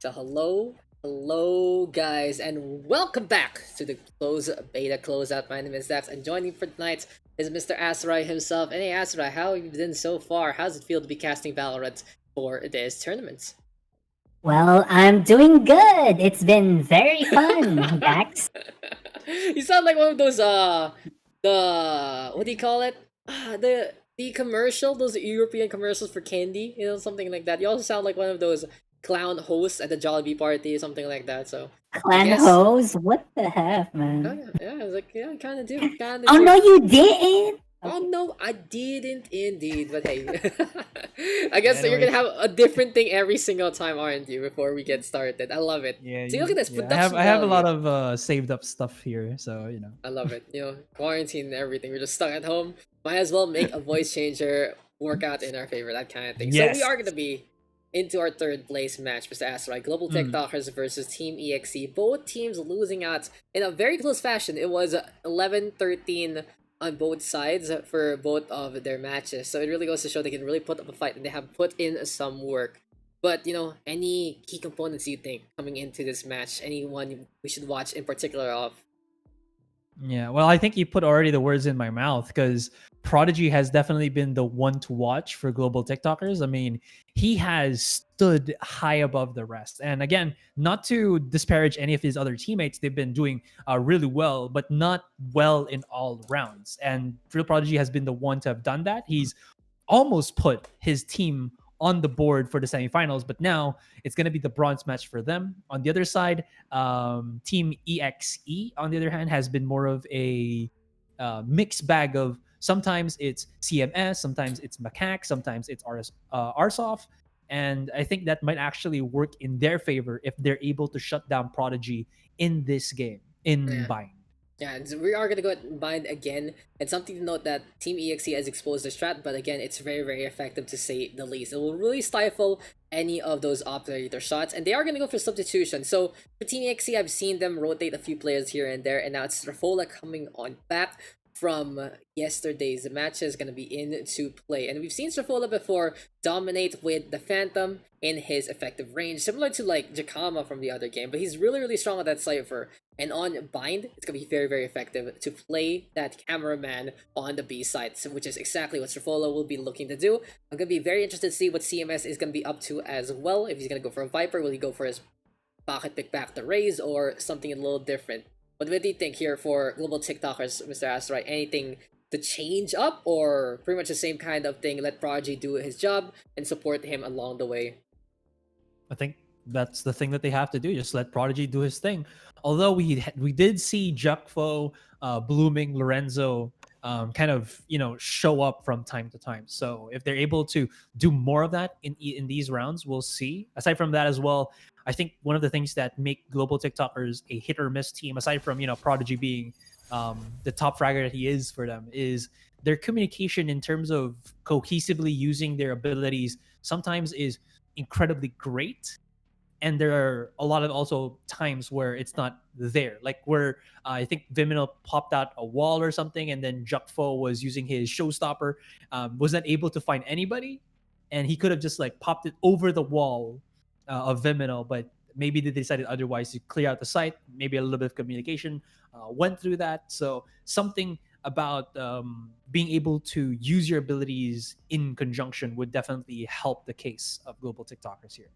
So hello guys, and welcome back to the Closeout. My name is Dax, and joining for tonight is Mr. Asurai himself. And hey Asurai, how have you been so far? How's it feel to be casting Valorant for this tournament? Well, I'm doing good. It's been very fun, Dax. You sound like one of those the what do you call it? The commercial, those European commercials for candy, something like that. You also sound like one of those clown hosts at the Jollibee party or something like that. So I Clan guess hose? What the heck, oh man? yeah, I was like, yeah, I kinda Oh do. no, you didn't. Oh Okay. no, I didn't indeed, but hey, I guess you're gonna Anyways, have a different thing every single time, aren't you? Before we get started, I love it. yeah, See, look at this yeah. I have production I have a lot value. of saved up stuff here, so I love it. Quarantine and everything. We're just stuck at home. Might as well make a voice changer work out in our favor, that kind of thing. So we Yes. are gonna be into our third place match, Mr. Asurai. Global Mm. TikTokers versus Team EXE. Both teams losing out in a very close fashion. It was 11-13 on both sides for both of their matches. So it really goes to show they can really put up a fight and they have put in some work. But any key components you think coming into this match? Anyone we should watch in particular of? Yeah, well, I think you put already the words in my mouth because Prodigy has definitely been the one to watch for global TikTokers. I mean, he has stood high above the rest. And again, not to disparage any of his other teammates, they've been doing really well, but not well in all rounds. And Real Prodigy has been the one to have done that. He's almost put his team on the board for the semifinals, but now it's going to be the bronze match for them. On the other side, Team EXE, on the other hand, has been more of a mixed bag of sometimes it's CMS, sometimes it's Macaque, sometimes it's Arsof. And I think that might actually work in their favor if they're able to shut down Prodigy in this game, in Yeah. Bind. Yeah, and so we are gonna go and bind again. It's something to note that Team EXE has exposed the strat, but again, it's very, very effective to say the least. It will really stifle any of those operator shots, and they are gonna go for substitution. So for Team EXE, I've seen them rotate a few players here and there, and now it's Rafola coming on back from yesterday's matches gonna be into play. And we've seen Strafola before dominate with the Phantom in his effective range, similar to like Jakama from the other game, but he's really, really strong on that Cypher. And on Bind, it's gonna be very, very effective to play that cameraman on the B side, which is exactly what Strafola will be looking to do. I'm gonna be very interested to see what CMS is gonna be up to as well. If he's gonna go for a Viper, will he go for his pocket pick back to raise or something a little different? What do you think here for global TikTokers, Mr. Asurai? Anything to change up, or pretty much the same kind of thing? Let Prodigy do his job and support him along the way. I think that's the thing that they have to do. Just let Prodigy do his thing. Although we did see Juckfo, Blooming, Lorenzo kind of show up from time to time. So if they're able to do more of that in these rounds, we'll see. Aside from that as well, I think one of the things that make global TikTokers a hit or miss team, aside from Prodigy being the top fragger that he is for them, is their communication in terms of cohesively using their abilities sometimes is incredibly great, and there are a lot of also times where it's not there, like where I think Vimino popped out a wall or something, and then Juckfo was using his showstopper, was not able to find anybody, and he could have just like popped it over the wall of Vimino, but maybe they decided otherwise to clear out the site. Maybe a little bit of communication went through that. So something about being able to use your abilities in conjunction would definitely help the case of global TikTokers here.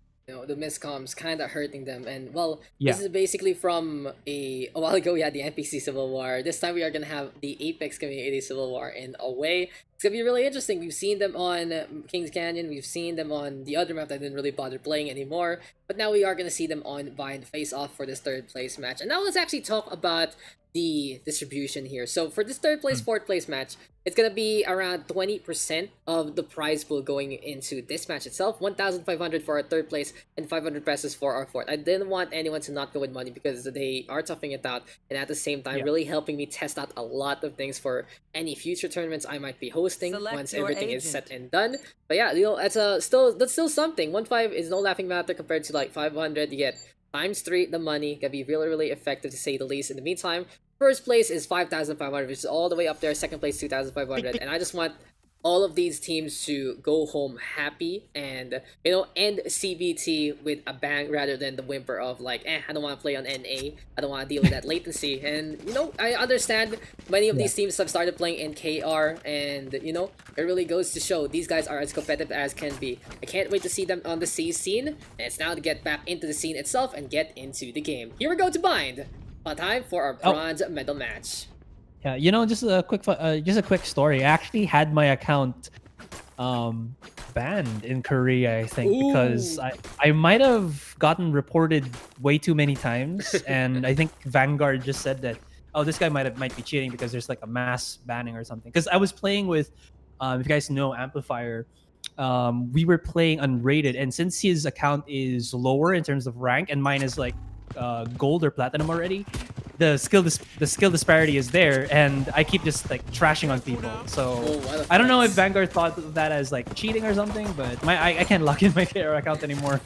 The miscoms kind of hurting them. And well, Yeah. this is basically from a while ago we had the NPC Civil War. This time we are gonna have the Apex Community Civil War in a way. It's gonna be really interesting. We've seen them on Kings Canyon. We've seen them on the other map that I didn't really bother playing anymore. But now we are gonna see them on Bind Face Off for this third place match. And now let's actually talk about the distribution here. So for this third place, fourth place match, it's gonna be around 20% of the prize pool going into this match itself. 1,500 for our third place and 500 pesos for our fourth. I didn't want anyone to not go with money because they are toughing it out, and at the same time, Yeah. really helping me test out a lot of things for any future tournaments I might be hosting once everything is set and done. But yeah, that's still something. 1.5 is no laughing matter compared to like 500. You get times 3 the money. Gonna be really, really effective to say the least. In the meantime, first place is 5,500, which is all the way up there. Second place 2,500, and I just want all of these teams to go home happy and end CBT with a bang rather than the whimper of like, I don't want to play on NA, I don't want to deal with that latency. And I understand many of Yeah. these teams have started playing in KR, and it really goes to show these guys are as competitive as can be. I can't wait to see them on the C scene, and it's now to get back into the scene itself and get into the game. Here we go to Bind. Time for our bronze medal match. Yeah, just a quick story. I actually had my account banned in Korea, I think, because I might have gotten reported way too many times, and I think Vanguard just said that, oh, this guy might be cheating because there's like a mass banning or something. Because I was playing with, if you guys know Amplifier, we were playing unrated, and since his account is lower in terms of rank and mine is like gold or platinum already, the skill disparity is there, and I keep just like trashing on people. So I don't know if Vanguard thought of that as like cheating or something, but I can't log in my KR account anymore.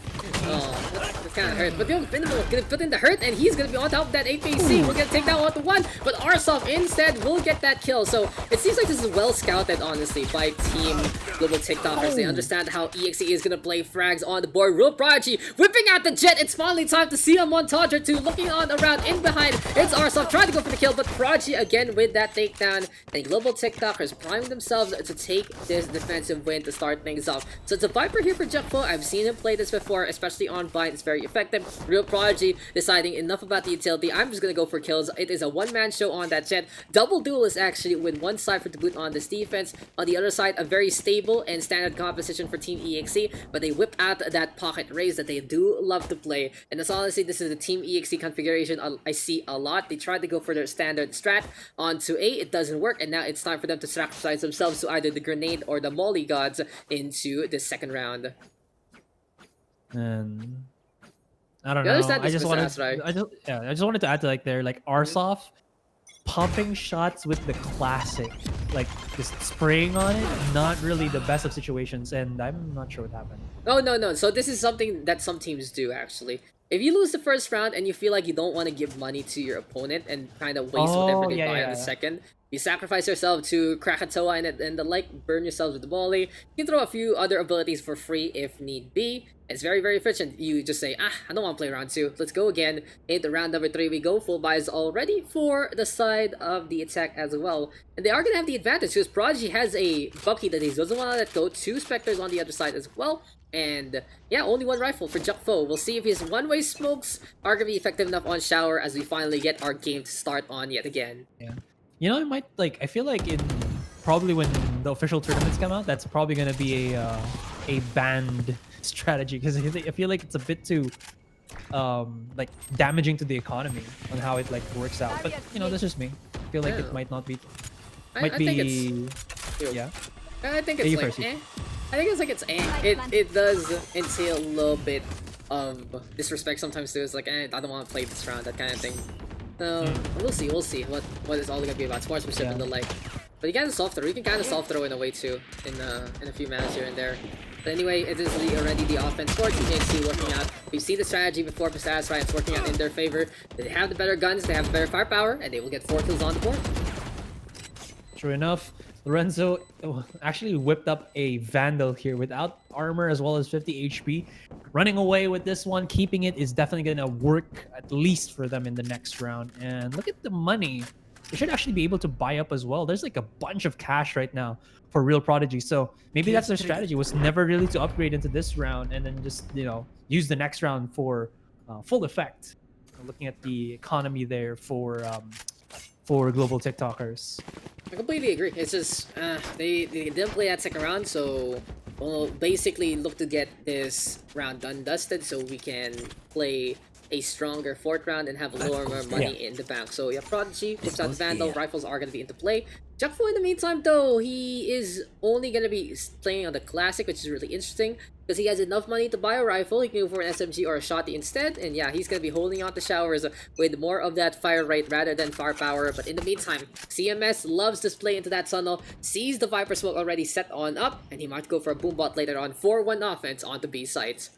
Oh, that's kind of hurt. But Venable gonna put in the hurt, and he's gonna be on top of that APC. We're gonna take that 1-1, but Arsov instead will get that kill. So it seems like this is well scouted, honestly, by Team Global TikTokers. They understand how EXE is gonna play frags on the board. Real Prodigy whipping out the jet. It's finally time to see a montage or two. Looking on around in behind, it's Arsov trying to go for the kill, but Prodigy again with that takedown. And Global TikTokers priming themselves to take this defensive win to start things off. So it's a Viper here for Jeffo. I've seen him play this before, especially on Bind. It's very effective. Real Prodigy deciding enough about the utility. I'm just gonna go for kills. It is a one-man show on that jet. Double duelist actually, with one side for to boot on this defense. On the other side, a very stable and standard composition for Team EXE, but they whip out that pocket raise that they do love to play. And that's honestly, this is the Team EXE configuration I see a lot. They tried to go for their standard strat onto A, it doesn't work, and now it's time for them to sacrifice themselves to either the grenade or the molly gods into the second round. And I don't know. I just wanted to add to like Arsov pumping shots with the classic, like just spraying on it. Not really the best of situations, and I'm not sure what happened. Oh no. So this is something that some teams do actually. If you lose the first round and you feel like you don't want to give money to your opponent and kind of waste whatever they buy on the second, you sacrifice yourself to Krakatoa and the like, burn yourselves with the volley. You can throw a few other abilities for free if need be. It's very, very efficient. You just say, I don't want to play round 2. Let's go again. Into round number 3 we go. Full buys already for the side of the attack as well. And they are going to have the advantage because Prodigy has a Bucky that he doesn't want to let go. 2 Spectres on the other side as well. And yeah, only 1 rifle for Jukfo. We'll see if his one-way smokes are going to be effective enough on Shower as we finally get our game to start on yet again. Yeah. I feel like probably when the official tournaments come out, that's probably going to be a banned strategy, because I feel like it's a bit too like damaging to the economy on how it like works out. But that's just me. I feel like it might not be. I think it's like I think it's like it does entail a little bit of disrespect sometimes too. It's like I don't want to play this round, that kind of thing. So we'll see what it's all gonna be about, sportsmanship and the like. But you can soft throw. You can kind of soft throw in a way too in a few matches here and there. But anyway, it is already the offense for Team EXE working out. We've seen the strategy before for Asurai. It's working out in their favor. They have the better guns, they have the better firepower, and they will get 4 kills on the board. True enough. Lorenzo actually whipped up a Vandal here without armor as well as 50 HP. Running away with this one, keeping it is definitely going to work at least for them in the next round. And look at the money. They should actually be able to buy up as well. There's like a bunch of cash right now for Real Prodigy. So maybe that's their strategy, was never really to upgrade into this round and then just, use the next round for full effect. Looking at the economy there for global TikTokers. I completely agree. It's just they didn't play that second round, so we'll basically look to get this round done dusted so we can play a stronger 4th round and have a lower more money in the bank. So yeah, Prodigy puts out the Vandal, rifles are going to be into play. Jukfo in the meantime though, he is only going to be playing on the classic, which is really interesting because he has enough money to buy a rifle. He can go for an SMG or a shotty instead, and yeah, he's going to be holding on to Showers with more of that fire rate rather than firepower. But in the meantime, CMS loves to play into that tunnel, sees the Viper smoke already set on up, and he might go for a boombot later on. 4-1 offense on the B sites.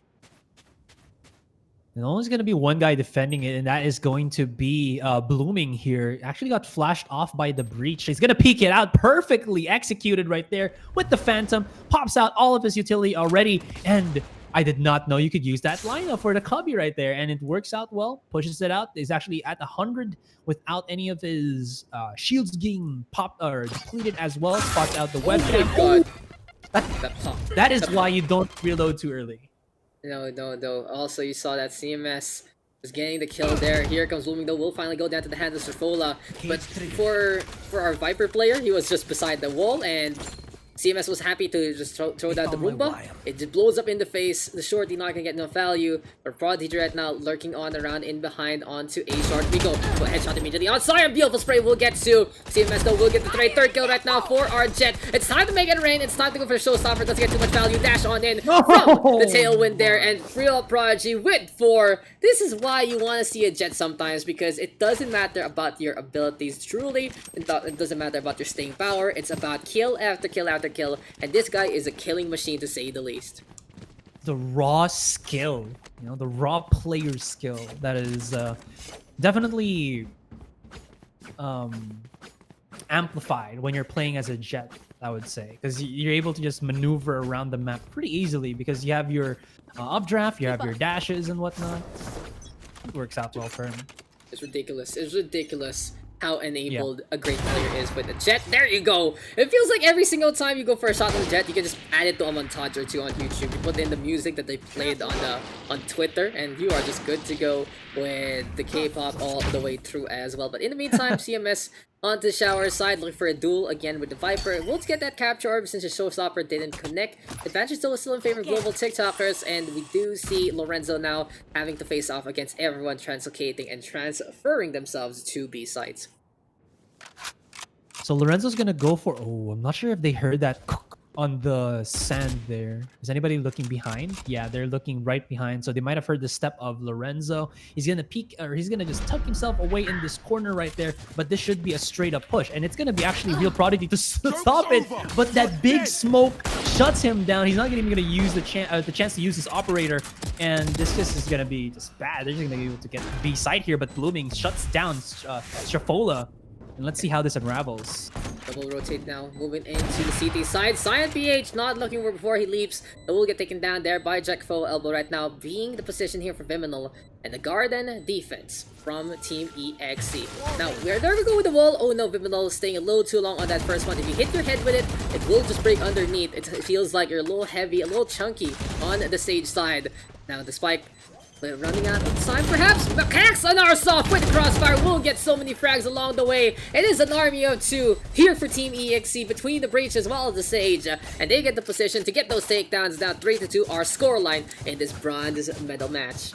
And only going to be one guy defending it, and that is going to be Blooming here. Actually got flashed off by the breach. He's going to peek it out. Perfectly executed right there with the Phantom. Pops out all of his utility already. And I did not know you could use that lineup for the Cubby right there. And it works out well. Pushes it out. He's actually at 100 without any of his shields being popped or depleted as well. Spots out the webcam. Oh my god. That is why you don't reload too early. No. Also, you saw that CMS was getting the kill there. Here comes Blooming, though. Will finally go down to the hands of Surfola. But for our Viper player, he was just beside the wall, and CMS was happy to just throw down the Roomba. It just blows up in the face. The Shorty not gonna get enough value. But Prodigy right now lurking on around in behind onto A Short. We go headshot immediately on Sion. Beautiful spray we'll get to. CMS though will get the third kill right now for our Jet. It's time to make it rain. It's time to go for the showstopper. Doesn't get too much value. Dash on in from the tailwind there. And real Prodigy with 4. This is why you want to see a Jet sometimes, because it doesn't matter about your abilities truly. It doesn't matter about your staying power. It's about kill after kill after kill, and this guy is a killing machine to say the least. The raw skill, the raw player skill that is definitely amplified when you're playing as a Jet, I would say, because you're able to just maneuver around the map pretty easily because you have your updraft, you have your dashes and whatnot. It works out well for him. It's ridiculous. It's ridiculous how enabled a great player is with a Jet. There you go. It feels like every single time you go for a shot on the Jet, you can just add it to a montage or two on YouTube. You put in the music that they played on Twitter, and you are just good to go with the K-pop all the way through as well. But in the meantime, CMS onto the shower side, looking for a duel again with the Viper. We'll get that capture orb since the showstopper didn't connect. Advantage still is still in favor of global TikTokers, and we do see Lorenzo now having to face off against everyone translocating and transferring themselves to B sites. So Lorenzo's gonna go for. Oh, I'm not sure if they heard that on the sand there. Is anybody looking behind? Yeah, they're looking right behind. So they might have heard the step of Lorenzo. He's gonna peek, or he's gonna just tuck himself away in this corner right there. But this should be a straight up push, and it's gonna be actually Real Prodigy to stop it. But that big smoke shuts him down. He's not even gonna use the chance to use his operator, and this just is gonna be just bad. They're just gonna be able to get B side here, but Blooming shuts down Shafola. And let's see how this unravels. Double rotate now, moving into the CT side. Cyan PH not looking for before he leaps. It will get taken down there by Jackfo. Elbow right now being the position here for Viminal. And the Garden defense from Team EXE. Now, there we go with the wall. Oh no, Viminal staying a little too long on that first one. If you hit your head with it, it will just break underneath. It feels like you're a little heavy, a little chunky on the Sage side. Now, the spike running out of time, perhaps. Macax on our soft with the crossfire will get so many frags along the way. It is an army of 2 here for Team EXE between the breach as well as the Sage, and they get the position to get those takedowns. Now 3-2 our scoreline in this bronze medal match.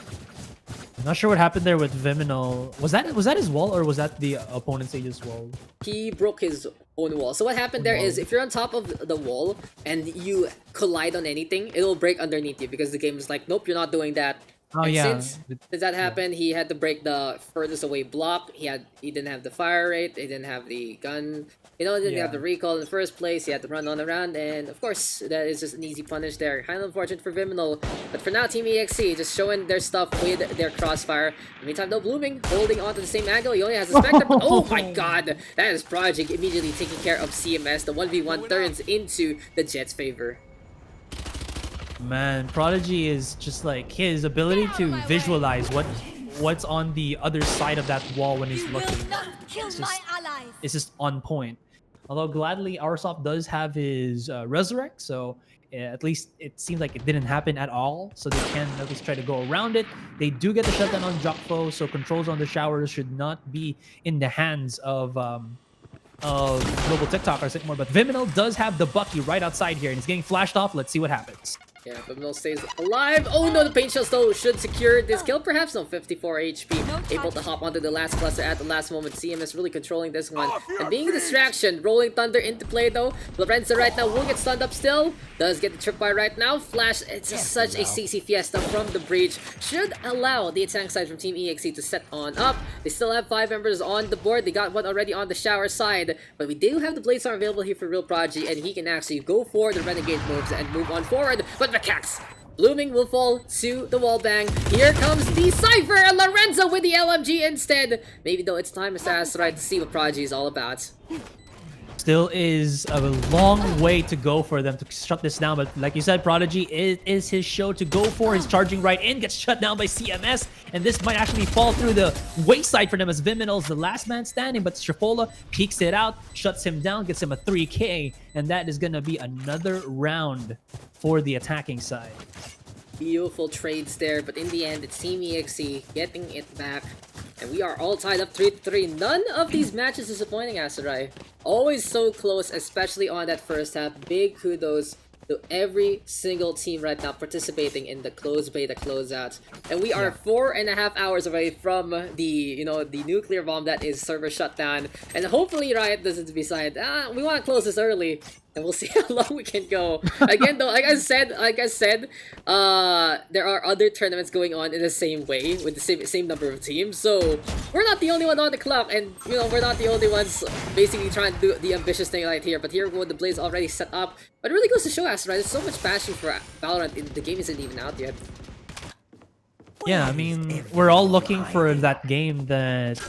I'm not sure what happened there with Viminal. Was that his wall, or was that the opponent's Sage's wall? He broke his own wall. So what happened there is, if you're on top of the wall and you collide on anything, it'll break underneath you because the game is like, nope, you're not doing that. Oh, and yeah. since that happened, he had to break the furthest away block. He didn't have the fire rate. He didn't have the gun. He didn't have the recall in the first place. He had to run on around, and of course, that is just an easy punish there. Kind of unfortunate for Viminal, but for now, Team EXE just showing their stuff with their crossfire. In the meantime, though, Blooming holding on to the same angle. He only has a Spectre. Oh my god, that is Project immediately taking care of CMS. The 1v1 turns into the Jet's favor. Man, Prodigy is just like his ability to visualize what's on the other side of that wall when he's looking. It's just on point. Although gladly, Oursoft does have his Resurrect, so at least it seems like it didn't happen at all. So they can at least try to go around it. They do get the shutdown on Jokfo, so controls on the showers should not be in the hands of global TikTokers anymore. But Viminal does have the Bucky right outside here, and he's getting flashed off. Let's see what happens. Yeah, Viminal stays alive. Oh no, the paint shells though should secure this kill. Perhaps no, 54 HP. Able to hop onto the last cluster at the last moment. CMS really controlling this one. And being a distraction, Rolling Thunder into play though. Lorenzo right now will get stunned up still. Does get the tripwire right now. Flash, it's just such a CC fiesta from the breach. Should allow the attack side from Team EXE to set on up. They still have 5 members on the board. They got one already on the shower side. But we do have the Blade Star available here for Real Prodigy, and he can actually go for the Renegade moves and move on forward. But Macax Blooming will fall to the wall bang. Here comes the Cypher and Lorenzo with the LMG instead. Maybe though it's time, Mr. Asurai, to see what Prodigy is all about. Still is a long way to go for them to shut this down, but like you said, Prodigy is his show to go for. He's charging right in, gets shut down by CMS, and this might actually fall through the wayside for them as Viminal's the last man standing, but Strafola peeks it out, shuts him down, gets him a 3K, and that is going to be another round for the attacking side. Beautiful trades there, but in the end, it's Team EXE getting it back. And we are all tied up 3-3. None of these matches disappointing, Asurai. Always so close, especially on that first half. Big kudos to every single team right now participating in the closed beta closeouts. And we are 4.5 hours away from the the nuclear bomb that is server shutdown. And hopefully Riot doesn't decide, we want to close this early. And we'll see how long we can go. Again, though, like I said, there are other tournaments going on in the same way with the same number of teams. So we're not the only one on the clock, and we're not the only ones basically trying to do the ambitious thing right here. But here, with the Blaze already set up, but it really goes to show us, right? There's so much passion for Valorant. The game isn't even out yet. Yeah, I mean, we're all looking for that game that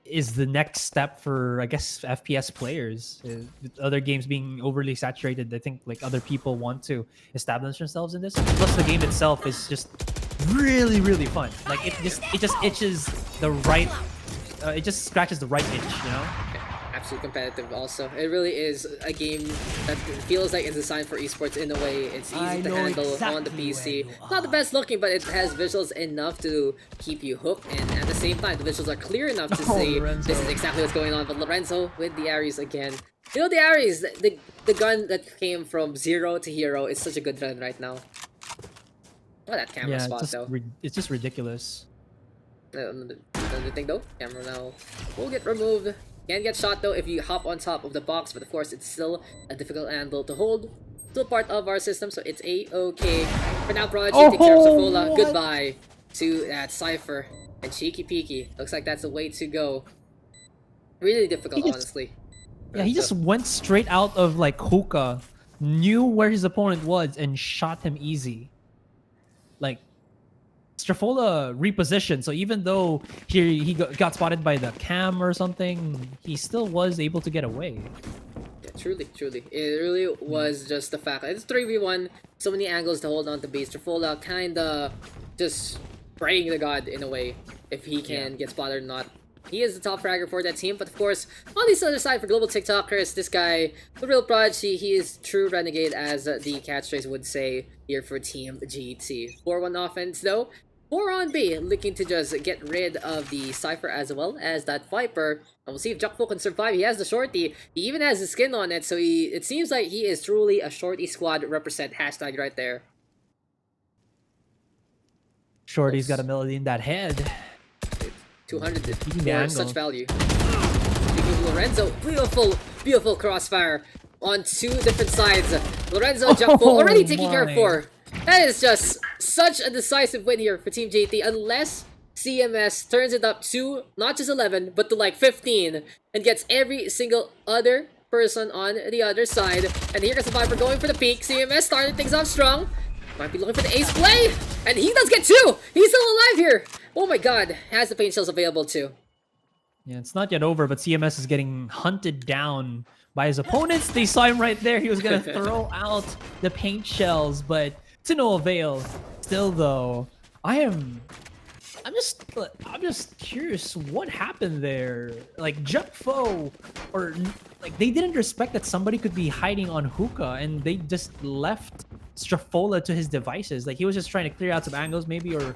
is the next step for, I guess, FPS players. With other games being overly saturated, I think like other people want to establish themselves in this. Plus, the game itself is just really, really fun. Like it just itches the right, it just scratches the right itch, you know. Absolutely competitive. Also, it really is a game that feels like it's designed for esports in a way. It's easy to handle on the PC. Not the best looking, but it has visuals enough to keep you hooked, and at the same time, the visuals are clear enough to say Lorenzo. this is exactly what's going on. But Lorenzo with the Ares again. The Ares, the gun that came from 0 to hero is such a good run right now. Oh, that camera spot though. It's just ridiculous. Another thing though, camera now will get removed. Can get shot though if you hop on top of the box, but of course it's still a difficult angle to hold. Still part of our system, so it's a-okay. For now, Prodigy takes care of Safola. Goodbye to that Cypher. And Cheeky Peeky. Looks like that's the way to go. Really difficult, honestly. Yeah, he just went straight out of like hookah, knew where his opponent was, and shot him easy. Like, Strafola repositioned, so even though he got spotted by the cam or something, he still was able to get away. Yeah, truly. It really was just the fact that it's 3v1, so many angles to hold on to base. Strafola kinda just praying to God in a way, if he can get spotted or not. He is the top fragger for that team, but of course, on this other side for global TikTokers, this guy, the real Prodigy, he is true renegade, as the catchphrase would say here for Team GT. 4-1 offense though. 4 on B, looking to just get rid of the Cypher as well as that Viper. And we'll see if Juckfo can survive. He has the shorty. He even has the skin on it, so it seems like he is truly a shorty squad represent hashtag right there. Shorty's got a melody in that head. 200 Yeah, for such value. Speaking of Lorenzo, beautiful crossfire on 2 different sides. Lorenzo and Juckfo already taking care of 4. That is just such a decisive win here for Team JT, unless CMS turns it up to not just 11, but to like 15, and gets every single other person on the other side. And here comes the Viper going for the peak. CMS started things off strong. Might be looking for the ace play, and he does get 2! He's still alive here! Oh my god, has the paint shells available too. Yeah, it's not yet over, but CMS is getting hunted down by his opponents. They saw him right there. He was gonna throw out the paint shells, but to no avail. Still though, I'm just curious what happened there. Like Juckfo, or like they didn't respect that somebody could be hiding on hookah, and they just left Strafola to his devices. Like he was just trying to clear out some angles maybe, or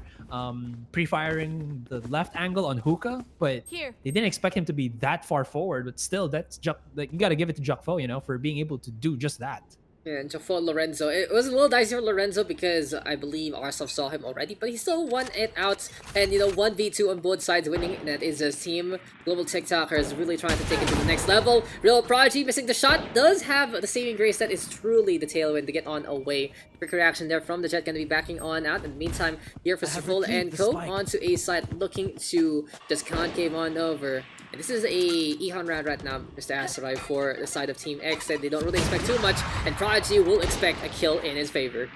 pre-firing the left angle on hookah, but they didn't expect him to be that far forward. But still, that's like you gotta give it to Juckfo, you know, for being able to do just that. Yeah, and Juckfo Lorenzo. It was a little dicey for Lorenzo because I believe Arsov saw him already, but he still won it out. And 1v2 on both sides winning. And that is his team. Global TikTokers really trying to take it to the next level. Real Prodigy missing the shot. Does have the saving grace that is truly the tailwind to get on away. Quick reaction there from the Jet, going to be backing on out. In the meantime, here for Strafola and Co. onto A side, looking to just concave on over. And this is a Ehon round right now, Mr. Asurai, for the side of Team EXE. They don't really expect too much, and Prodigy will expect a kill in his favor.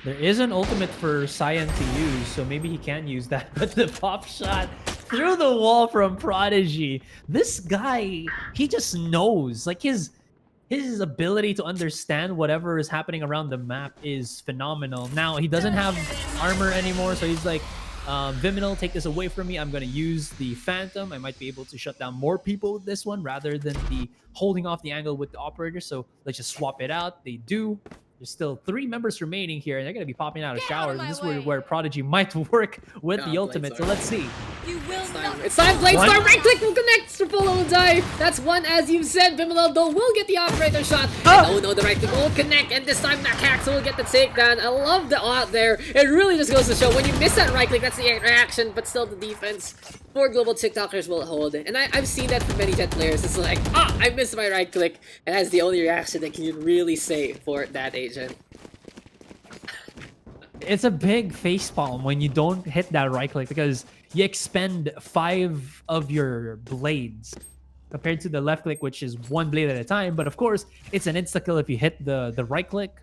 There is an ultimate for Cyan to use, so maybe he can use that. But the pop shot through the wall from Prodigy. This guy, he just knows. Like his ability to understand whatever is happening around the map is phenomenal. Now he doesn't have armor anymore, so he's like, Viminal, take this away from me. I'm gonna use the Phantom. I might be able to shut down more people with this one rather than the holding off the angle with the operator. So let's just swap it out. They do. There's still 3 members remaining here, and they're going to be popping out of showers. This is where Prodigy might work with the ultimate, so let's see. You will not. It's time, Bladestar, right click will connect, Strapolo will die. That's one, as you said. Bimelel, though, will get the operator shot. Oh no, the right click will connect, and this time Macax will get the takedown. I love the out there. It really just goes to show, when you miss that right click, that's the reaction, but still the defense for global TikTokers will hold. And I've seen that from many Jet players. It's like, I missed my right click, and that's the only reaction that you can really say for that agent. It's a big facepalm when you don't hit that right click because you expend 5 of your blades compared to the left click, which is 1 blade at a time. But of course, it's an insta kill if you hit the right click.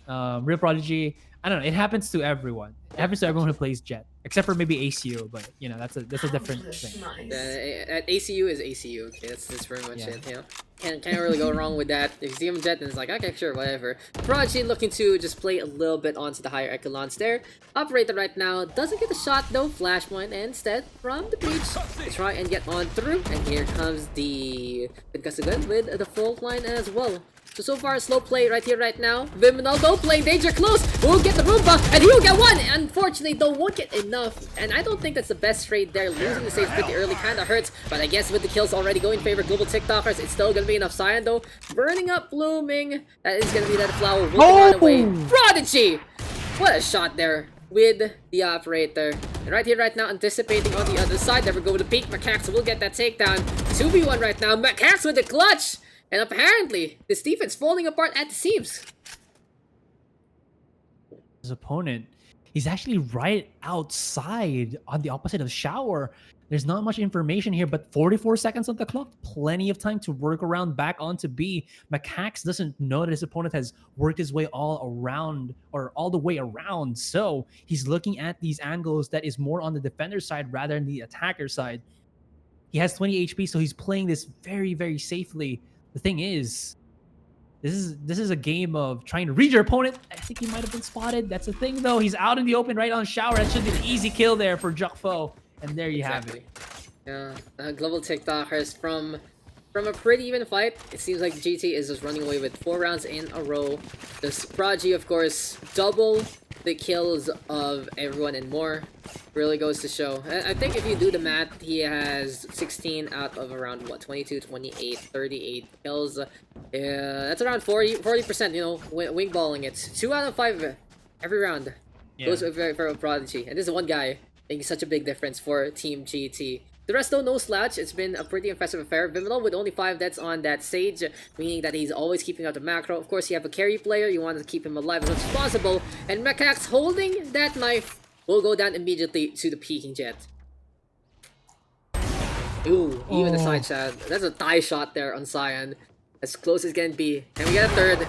Real Prodigy, I don't know. It happens to everyone. It happens to everyone who plays Jet, except for maybe ACU. But you know, that's a different thing. At ACU is ACU. Okay, that's pretty much it. You know, can't really go wrong with that. If you see him Jet, then it's like, okay, sure, whatever. Prodigy looking to just play a little bit onto the higher echelons there. Operator right now doesn't get the shot though. Flashpoint, and instead from the breach, they try and get on through. And here comes the Kasugan with the fault line as well. So far, slow play right here, right now. Viminal, though, playing danger close. Will get the Roomba, and he'll get one. Unfortunately, though, won't get enough. And I don't think that's the best trade there. Losing the stage pretty early kind of hurts. But I guess with the kills already going in favor of global TikTokers, it's still going to be enough. Cyan, though, burning up, blooming. That is going to be that flower. Will run away. Prodigy! What a shot there with the operator. And right here, right now, anticipating on the other side. Never go with the peak. Macax will get that takedown. 2v1 right now. Macax with the clutch. And apparently, this defense falling apart at the seams. His opponent, he's actually right outside on the opposite of shower. There's not much information here, but 44 seconds on the clock. Plenty of time to work around back onto B. Macax doesn't know that his opponent has worked his way all around, or all the way around. So he's looking at these angles that is more on the defender side rather than the attacker side. He has 20 HP, so he's playing this very, very safely. The thing is, this is a game of trying to read your opponent. I think he might have been spotted. That's the thing, though. He's out in the open right on shower. That should be an easy kill there for Jukfo. And there you have it. Yeah, global TikTokers from a pretty even fight. It seems like GT is just running away with 4 rounds in a row. This Prodigy, of course, double the kills of everyone and more. Really goes to show. I think if you do the math, he has 16 out of around, what, 22, 28, 38 kills. That's around 40%, you know, wing balling it. 2 out of 5 every round goes for a Prodigy. And this is one guy making such a big difference for Team GT. The rest, though, no slouch. It's been a pretty impressive affair. Viminal with only 5 deaths on that Sage, meaning that he's always keeping out the macro. Of course, you have a carry player. You want to keep him alive as much as possible. And Macax holding that knife will go down immediately to the peeking Jet. Ooh, even the side shot. That's a thigh shot there on Cyan. As close as can be. And we get a third.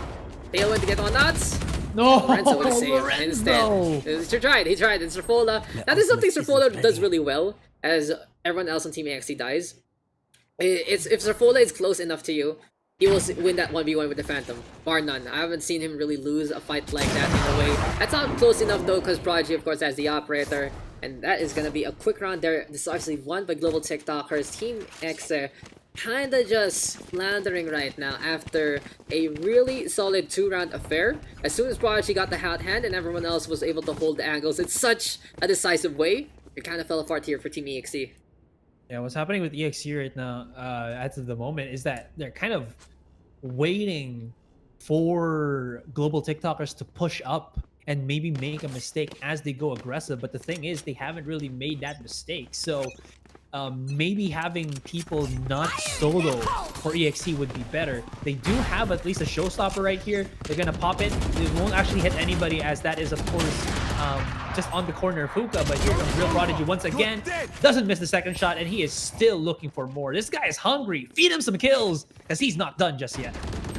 Tailwind to get on nuts. No, Lorenzo with a save instead. He tried. It's Strafola. Now, this is something Strafola does really well, as everyone else on Team EXE dies. If Strafola is close enough to you, he will win that 1v1 with the Phantom, bar none. I haven't seen him really lose a fight like that in a way. That's not close enough though, because Prodigy, of course, has the operator. And that is going to be a quick round there. This is obviously won by global TikTokers. Team EXE kinda just floundering right now after a really solid 2-round affair. As soon as Prodigy got the hot hand and everyone else was able to hold the angles in such a decisive way, it kind of fell apart here for Team EXE. Yeah, what's happening with EXE right now, as of the moment, is that they're kind of waiting for global TikTokers to push up and maybe make a mistake as they go aggressive. But the thing is, they haven't really made that mistake. So maybe having people not solo for EXE would be better. They do have at least a showstopper right here. They're gonna pop it. It won't actually hit anybody, as that is, of course, just on the corner of Hookah. But here comes Real Prodigy once again. Doesn't miss the second shot, and he is still looking for more. This guy is hungry. Feed him some kills, because he's not done just yet.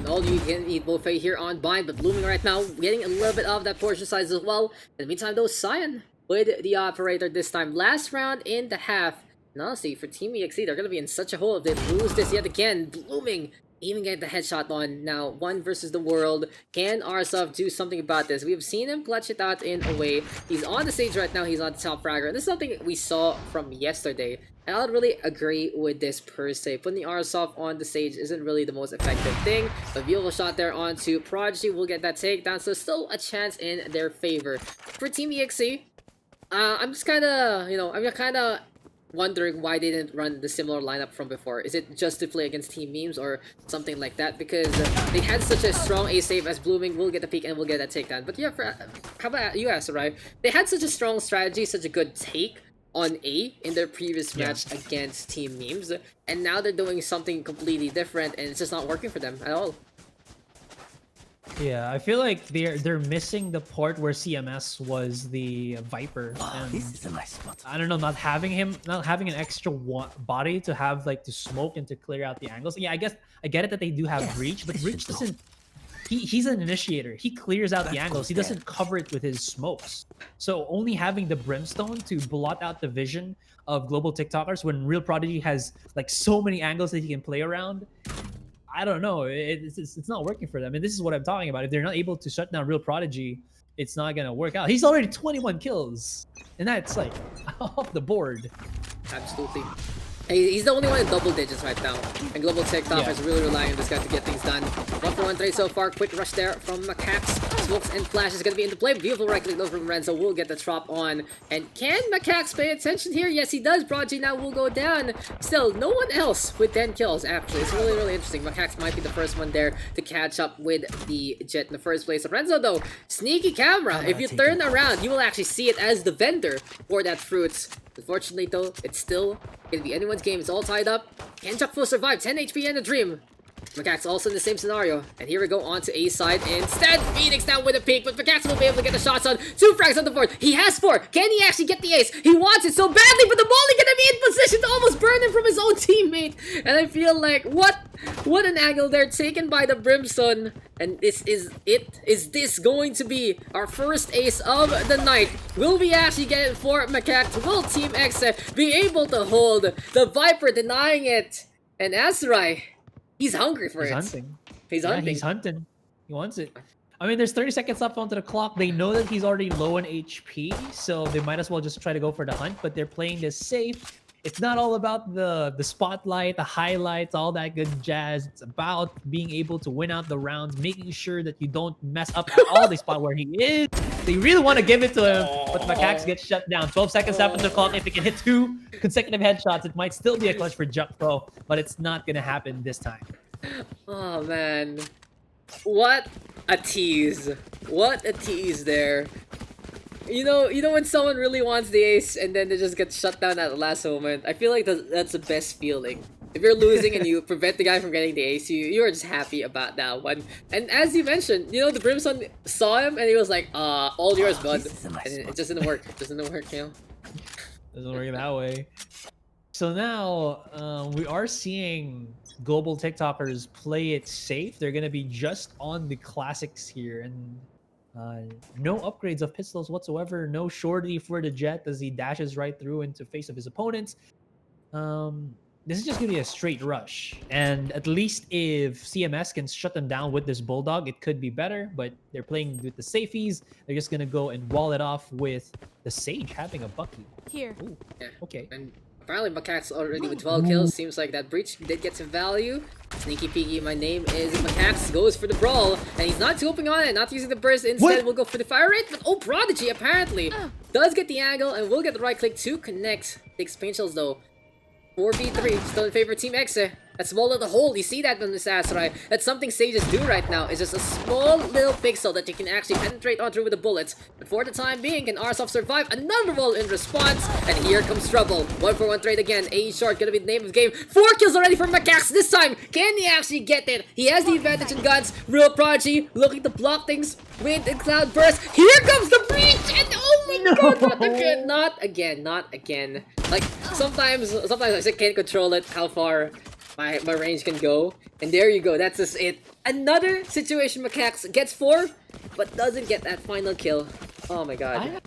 all you can eat buffet here on Bind, but Blooming right now getting a little bit of that portion size as well. In the meantime though, Cyan with the operator this time. Last round in the half. And honestly, for Team EXE, they're gonna be in such a hole if they lose this yet again. Blooming even get the headshot on now. 1 versus the world. Can Arsov do something about this? We've seen him clutch it out in a way. He's on the stage right now. He's on the top fragger. This is something we saw from yesterday. And I don't really agree with this per se. Putting the Arsov on the stage isn't really the most effective thing. A beautiful shot there onto Prodigy. Will get that takedown. So still a chance in their favor. For Team EXE, I'm just kind of, I'm kind of wondering why they didn't run the similar lineup from before. Is it just to play against team memes or something like that? Because they had such a strong A save as Blooming will get the peek and will get that takedown. But yeah, how about you, Asurai? They had such a strong strategy, such a good take on A in their previous match against team memes, and now they're doing something completely different and it's just not working for them at all. Yeah, I feel like they're missing the part where CMS was the Viper. And This is a nice spot. I don't know, not having an extra body to have like to smoke and to clear out the angles. Yeah, I guess I get it that they do have Breach, but Breach doesn't. He's an initiator. He clears out the angles. He doesn't cover it with his smokes. So only having the Brimstone to blot out the vision of global TikTokers when Real Prodigy has like so many angles that he can play around. I don't know. It's not working for them. And this is what I'm talking about. If they're not able to shut down Real Prodigy, it's not going to work out. He's already 21 kills. And that's like off the board. Absolutely. He's the only one in double digits right now. And global TikTok is really relying on this guy to get things done. 1-for-1 trade so far. Quick rush there from Macaques. Smokes and Flash is going to be into play. Beautiful right click though from Renzo. Will get the drop on. And can Macaques pay attention here? Yes, he does. Prodigy now will go down. Still, no one else with 10 kills, actually. It's really, really interesting. Macaques might be the first one there to catch up with the Jet in the first place. Renzo, though, sneaky camera. If you turn around, you will actually see it as the vendor for that fruits. Unfortunately, though, it's still gonna be anyone's game. It's all tied up. Can Jukfo survive? 10 HP and a dream. Macaques also in the same scenario. And here we go on to A side instead. Phoenix now with a peek, but Macaques will be able to get the shots on. 2 frags on the board. He has 4. Can he actually get the ace? He wants it so badly, but the Molly gonna be in position to almost burn him from his own teammate. And I feel like, what an angle there taken by the Brimstone. And this is it. Is this going to be our first ace of the night? Will we actually get it for Macaques? Will Team EXE be able to hold the Viper denying it? And Asurai, he's hungry for it. Hunting. He's Yeah, hunting. he's hunting. He wants it. I mean, there's 30 seconds left onto the clock. They know that he's already low on HP, so they might as well just try to go for the hunt, but they're playing this safe. It's not all about the spotlight, the highlights, all that good jazz. It's about being able to win out the rounds, making sure that you don't mess up at all the spot where he is. They really want to give it to him, but Macaques gets shut down. 12 seconds left on the clock. If he can hit 2 consecutive headshots, it might still be a clutch for Jukfo, but it's not going to happen this time. Oh man, what a tease! What a tease there. You know when someone really wants the ace and then they just get shut down at the last moment. I feel like that's the best feeling. If you're losing and you prevent the guy from getting the ace, you are just happy about that one. And as you mentioned, the Brimstone saw him and he was like, all yours, bud. And it just didn't work. It just didn't work, Doesn't work that way. So now we are seeing global TikTokers play it safe. They're gonna be just on the classics here, and no upgrades of pistols whatsoever. No shorty for the Jet as he dashes right through into face of his opponents. This is just gonna be a straight rush, and at least if CMS can shut them down with this Bulldog, it could be better. But they're playing with the safeties. They're just gonna go and wall it off with the Sage having a Bucky. Here. Ooh, Yeah. okay. And apparently Macaques already with 12 kills. Seems like that breach did get some value. Sneaky peeky, my name is Macaques, goes for the brawl. And he's not swooping on it, not using the burst. Instead, we'll go for the fire rate. But Prodigy apparently does get the angle and will get the right click to connect. Takes paint shells though. 4v3, still in favor of Team EXE. That small little hole, you see that on this Asurai. That's something Sages do right now. It's just a small little pixel that you can actually penetrate on through with the bullets. But for the time being, can Arsov survive another roll in response? And here comes trouble. 1-for-1 trade again. A short gonna be the name of the game. 4 kills already for Macaques this time. Can he actually get it? He has the advantage in guns. Real Prodigy looking to block things with the cloud burst. Here comes the breach! And oh my god, not again. Not again, not again. Like, sometimes I just can't control it, how far my range can go. And there you go, that's just it. Another situation Macaques gets 4, but doesn't get that final kill. Oh my god.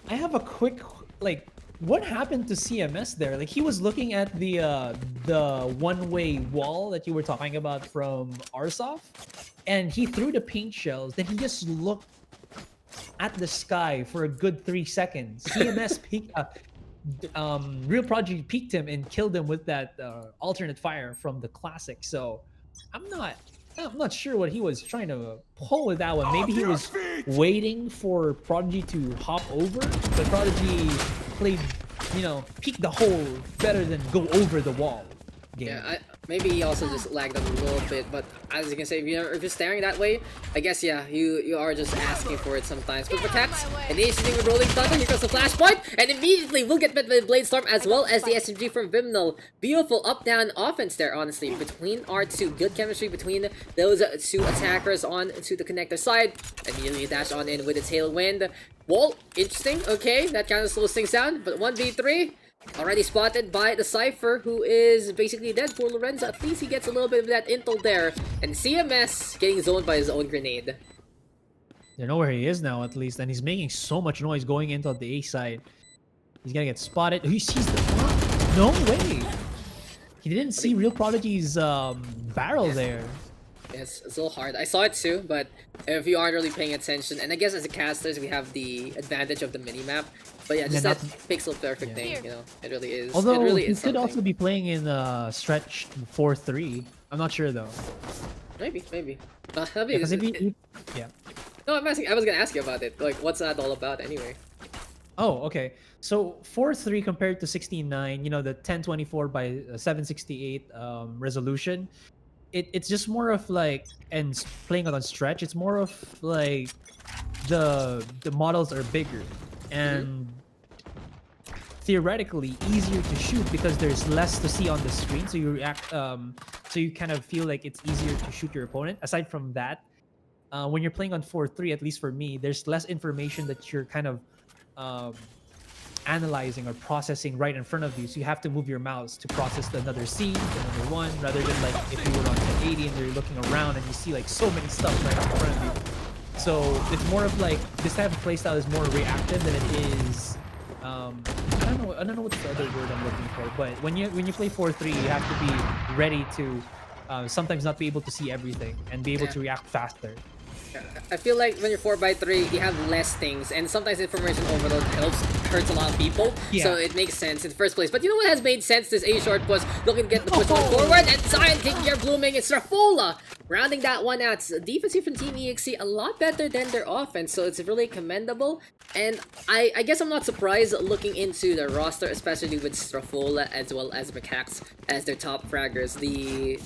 I have a quick, like, what happened to CMS there? Like, he was looking at the one-way wall that you were talking about from Arsov, and he threw the paint shells. Then he just looked at the sky for a good 3 seconds. CMS peeked, Real Prodigy peeked him and killed him with that alternate fire from the classic. So I'm not sure what he was trying to pull with that one. Maybe he was waiting for Prodigy to hop over, but Prodigy played, peek the hole better than go over the wall. Game. Yeah, maybe he also just lagged a little bit, but as you can say, if you're staring that way, I guess, yeah, you are just asking for it sometimes. But for Caps, initiating with Rolling Thunder, here goes the flashpoint, and immediately we'll get bit by Blade Storm as well as the SMG from Vimnal. Beautiful up-down offense there, honestly, between our two. Good chemistry between those two attackers on to the connector side. Immediately dash on in with a tailwind. Wall, interesting, okay, that kind of slows things down, but 1v3. Already spotted by the Cypher, who is basically dead for Lorenzo. At least he gets a little bit of that intel there. And CMS getting zoned by his own grenade. They know where he is now, at least. And he's making so much noise going into the A side. He's gonna get spotted. He sees the... No way! He didn't see Real Prodigy's barrel there. Yes, it's a little hard. I saw it too, but if you aren't really paying attention, and I guess as a casters, we have the advantage of the minimap. But yeah, just that pixel perfect thing, it really is. Although it really he is could something. also be playing in stretch 4-3. I'm not sure though. Maybe. Because if he, yeah. No, I was gonna ask you about it. Like, what's that all about anyway? Oh, okay. So 4-3 compared to 16:9, the 1024 by 768 resolution. It's just more of like, and playing it on stretch, it's more of like the models are bigger and theoretically easier to shoot because there's less to see on the screen, so you react so you kind of feel like it's easier to shoot your opponent. Aside from that, when you're playing on 4-3, at least for me, there's less information that you're kind of analyzing or processing right in front of you, so you have to move your mouse to process another scene, another one, rather than like if you were on 1080 and you're looking around and you see like so many stuff right in front of you. So it's more of like, this type of playstyle is more reactive than it is I don't know what's the other word I'm looking for, but when you play 4-3, you have to be ready to sometimes not be able to see everything and be able to react faster. I feel like when you're 4x3, you have less things, and sometimes information overload hurts a lot of people. Yeah. So it makes sense in the first place. But you know what has made sense? This A short was looking to get the push going forward, and Zion taking care of blooming. It's Rafola rounding that one out. Defense from Team EXE a lot better than their offense, so it's really commendable. And I guess I'm not surprised looking into the roster, especially with Strafola as well as Macaques as their top fraggers. The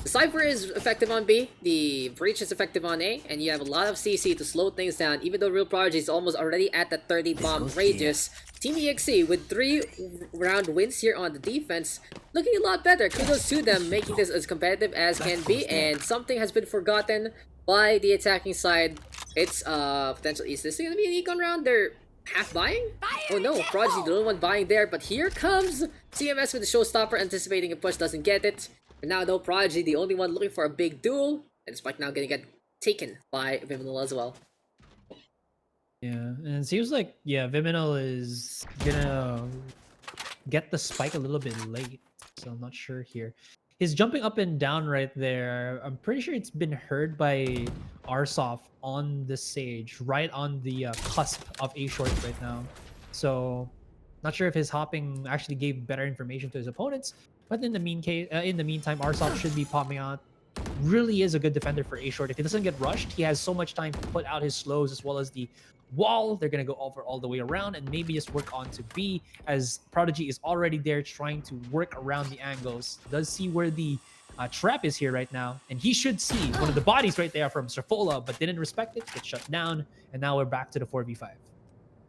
Cypher is effective on B, the Breach is effective on A, and you have a lot of CC to slow things down. Even though Real Prodigy is almost already at the 30 bomb radius, Team EXE with 3 round wins here on the defense, looking a lot better. Kudos to them, making this as competitive as can be, and something has been forgotten by the attacking side. It's potential. Is this gonna be an econ round? They're half buying? Oh no, Prodigy the only one buying there, but here comes CMS with the showstopper, anticipating a push, doesn't get it. And now though, Prodigy the only one looking for a big duel, and Spike now gonna get taken by Viminal as well. Yeah, and it seems like, Viminal is gonna get the spike a little bit late, so I'm not sure here. He's jumping up and down right there. I'm pretty sure it's been heard by Arsov on the Sage, right on the cusp of A short right now. So, not sure if his hopping actually gave better information to his opponents. But in the meantime, Arsov should be popping out. Really is a good defender for A short. If he doesn't get rushed, he has so much time to put out his slows as well as the wall. They're gonna go over all the way around and maybe just work on to B, as Prodigy is already there trying to work around the angles. Does see where the trap is here right now, and he should see one of the bodies right there from Strafola, but didn't respect it, gets shut down, and now we're back to the 4v5.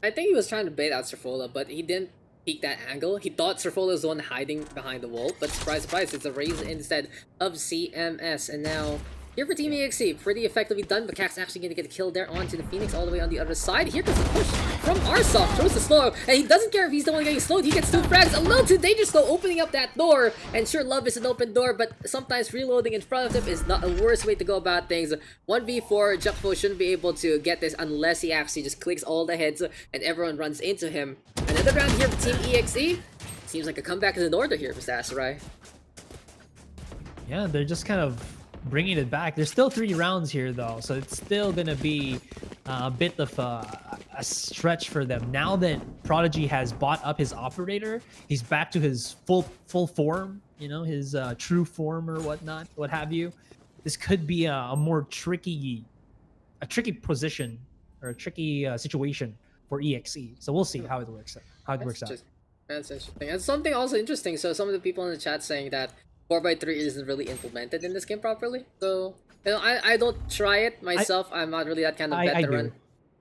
I think he was trying to bait out Strafola, but he didn't peek that angle. He thought Strafola was the one hiding behind the wall, but surprise, surprise, it's a raise instead of CMS. And now Here for Team EXE, pretty effectively done, but Cax actually gonna get a kill there onto the Phoenix all the way on the other side. Here comes the push from Arsov, throws the slow, and he doesn't care if he's the one getting slowed, he gets 2 frags, a little too dangerous though, opening up that door, and sure, love is an open door, but sometimes reloading in front of him is not a worse way to go about things. 1v4, Jukfo shouldn't be able to get this unless he actually just clicks all the heads, and everyone runs into him. Another round here for Team EXE, seems like a comeback is in order here for Asurai. Yeah, they're just kind of bringing it back. There's still 3 rounds here though, so it's still gonna be a bit of a stretch for them. Now that Prodigy has bought up his operator, he's back to his full form, you know, his true form or whatnot, what have you. This could be a more tricky position or a tricky situation for EXE. So we'll see how it works out. That's interesting. And something also interesting, so some of the people in the chat saying that 4x3 isn't really implemented in this game properly. So, you know, I don't try it myself. I'm not really that kind of veteran.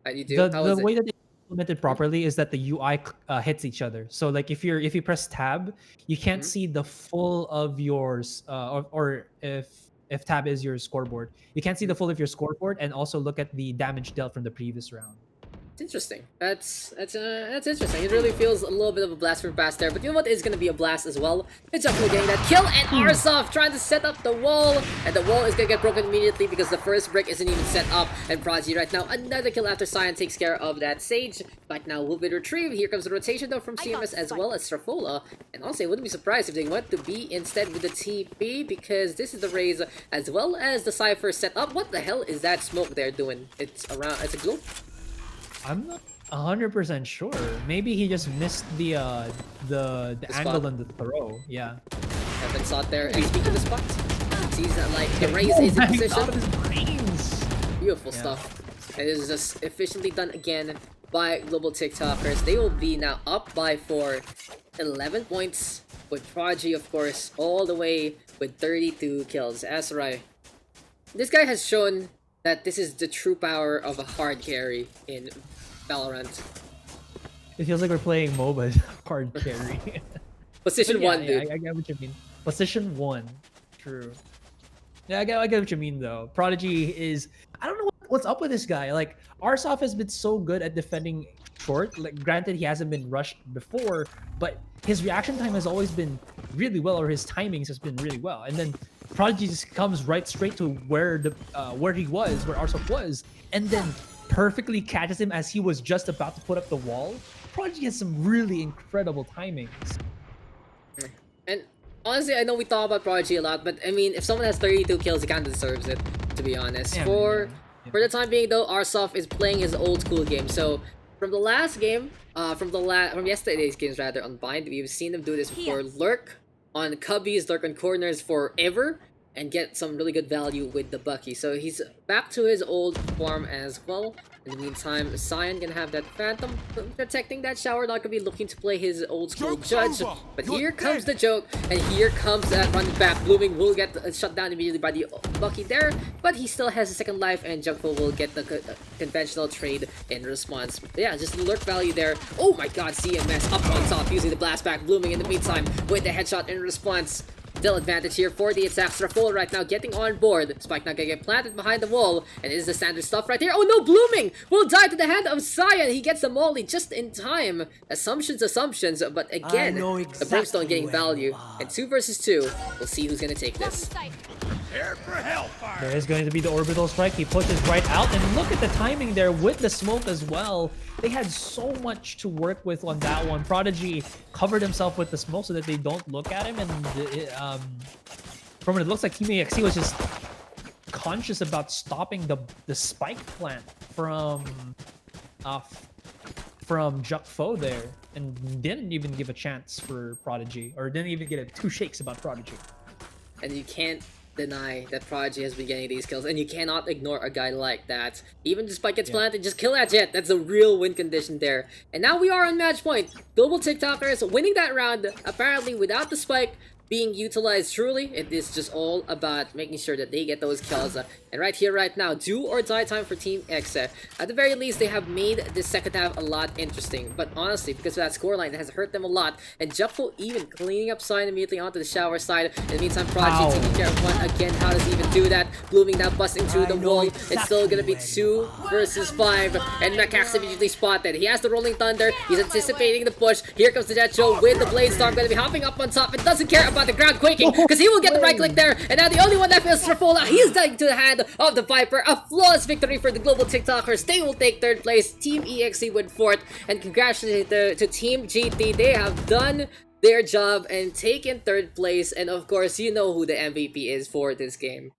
You do? The way that they implement it properly is that the UI hits each other. So like if you press tab, you can't see the full of yours, or if tab is your scoreboard, you can't see the full of your scoreboard and also look at the damage dealt from the previous round. It's interesting. That's interesting. It really feels a little bit of a blast from the past there, but you know what is going to be a blast as well? It's definitely getting that kill, and Arsov trying to set up the wall, and the wall is going to get broken immediately because the first brick isn't even set up, and Prodigy right now, another kill after Cyan takes care of that Sage. Right now will be retrieved. Here comes the rotation though from CMS as well as Strafola, and also I wouldn't be surprised if they went to B instead with the TP, because this is the Raze as well as the Cypher set up. What the hell is that smoke they're doing? It's a globe? I'm not 100% sure. Maybe he just missed the angle and the throw. Yeah. Evan saw it there, and speaking of the spot, sees that like the Raze is in position. Beautiful stuff. And it is just efficiently done again by Global TikTokers. They will be now up by 11 points, with Prodigy of course all the way with 32 kills. Asurai, this guy has shown that this is the true power of a hard carry in Valorant. It feels like we're playing MOBA hard carry. Position 1, dude. I get what you mean. Position 1. True. Yeah, I get what you mean though. Prodigy is... I don't know what's up with this guy. Like, Arsov has been so good at defending short. Like, granted, he hasn't been rushed before, but his reaction time has always been really well, or his timings has been really well. And then Prodigy just comes right straight to where Arsov was, and then perfectly catches him as he was just about to put up the wall. Prodigy has some really incredible timings. And honestly, I know we talk about Prodigy a lot, but I mean, if someone has 32 kills, he kind of deserves it, to be honest. Yeah, for the time being though, Arsov is playing his old school game. So from the last game, from yesterday's games rather, on Bind, we've seen him do this before. Lurk on cubbies, lurk on corners forever, and get some really good value with the Bucky. So he's back to his old form as well. In the meantime, Cyan gonna have that Phantom protecting that shower, not gonna be looking to play his old school Judge. But here comes the joke, and here comes that run back. Blooming will get shut down immediately by the Bucky there, but he still has a second life, and Jugful will get the conventional trade in response. But yeah, just the lurk value there. Oh my god, CMS up on top using the blast back. Blooming in the meantime with the headshot in response. Still advantage here for the attack. Strafola right now getting on board. Spike not gonna get planted behind the wall. And it is the standard stuff right here. Oh no, Blooming will die to the hand of Cyan. He gets the molly just in time. Assumptions, but again, the Brimstone getting value. And 2 versus 2. We'll see who's gonna take this. There is going to be the orbital strike. He pushes right out, and look at the timing there with the smoke as well. They had so much to work with on that one. Prodigy covered himself with the smoke so that they don't look at him, and from what it looks like, Team EXE was just conscious about stopping the spike plant from Jukfo there, and didn't even give a chance for Prodigy, or didn't even get 2 shakes about Prodigy. And you can't deny that Prodigy has been getting these kills, and you cannot ignore a guy like that. Even if Spike gets planted, just kill that jet. That's a real win condition there. And now we are on match point. Global TikTokers winning that round, apparently without the Spike being utilized truly. It is just all about making sure that they get those kills. And right here, right now, do or die time for Team EXE. At the very least, they have made this second half a lot interesting. But honestly, because of that scoreline, it has hurt them a lot. And Jugful even cleaning up Cyan immediately onto the shower side. In the meantime, Prodigy taking care of one again. How does he even do that? Blooming now busting through the wall. It's still gonna be 2 versus 5, and Mekax immediately spotted. He has the Rolling Thunder. He's anticipating the push. Here comes the Jet Show with the Blade Storm, gonna be hopping up on top and doesn't care about the ground quaking because he will get the right click there. And now the only one left is Strafola. He's dying to the hand of the Viper. A flawless victory for the global TikTokers. They will take 3rd place. Team EXE win 4th, and congratulations to Team GT. They have done their job and taken 3rd place. And of course, you know who the MVP is for this game.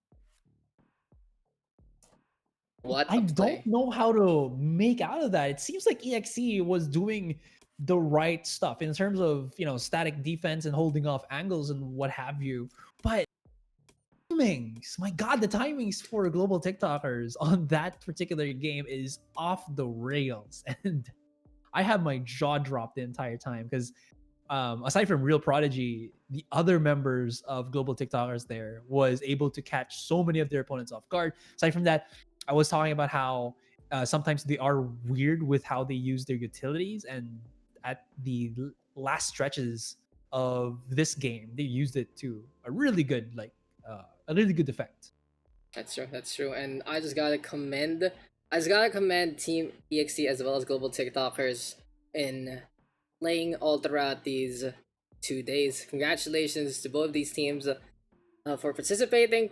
What I a play. don't know how to make out of that. It seems like EXE was doing the right stuff in terms of, you know, static defense and holding off angles and what have you. But timings, my God, the timings for global TikTokers on that particular game is off the rails. And I have my jaw dropped the entire time because aside from Real Prodigy, the other members of global TikTokers there was able to catch so many of their opponents off guard. Aside from that, I was talking about how sometimes they are weird with how they use their utilities, and at the last stretches of this game, they used it to a really good effect. That's true. That's true. And I just gotta commend Team EXE as well as global TikTokers in playing all throughout these 2 days. Congratulations to both of these teams for participating.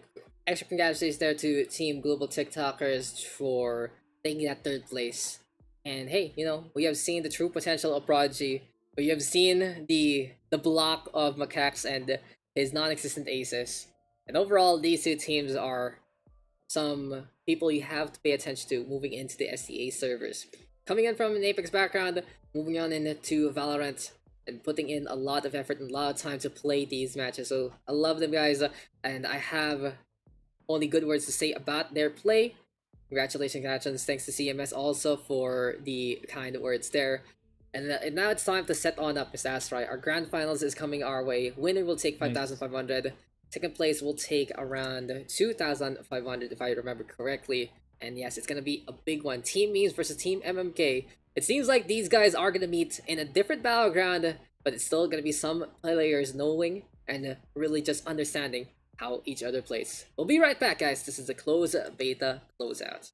Extra congratulations there to Team Global TikTokers for taking that 3rd place. And hey, you know, we have seen the true potential of Prodigy. We have seen the block of Macaques and his non-existent aces. And overall, these 2 teams are some people you have to pay attention to moving into the STA servers. Coming in from an Apex background, moving on into Valorant, and putting in a lot of effort and a lot of time to play these matches. So I love them, guys, and I have only good words to say about their play. Congratulations. Thanks to CMS also for the kind words there. And now it's time to set on up, Miss Asurai. Our grand finals is coming our way. Winner will take 5,500. Second place will take around 2,500 if I remember correctly. And yes, it's gonna be a big one. Team Memes versus Team MMK. It seems like these guys are gonna meet in a different battleground, but it's still gonna be some players knowing and really just understanding how each other plays. We'll be right back, guys. This is the Close Beta Closeout.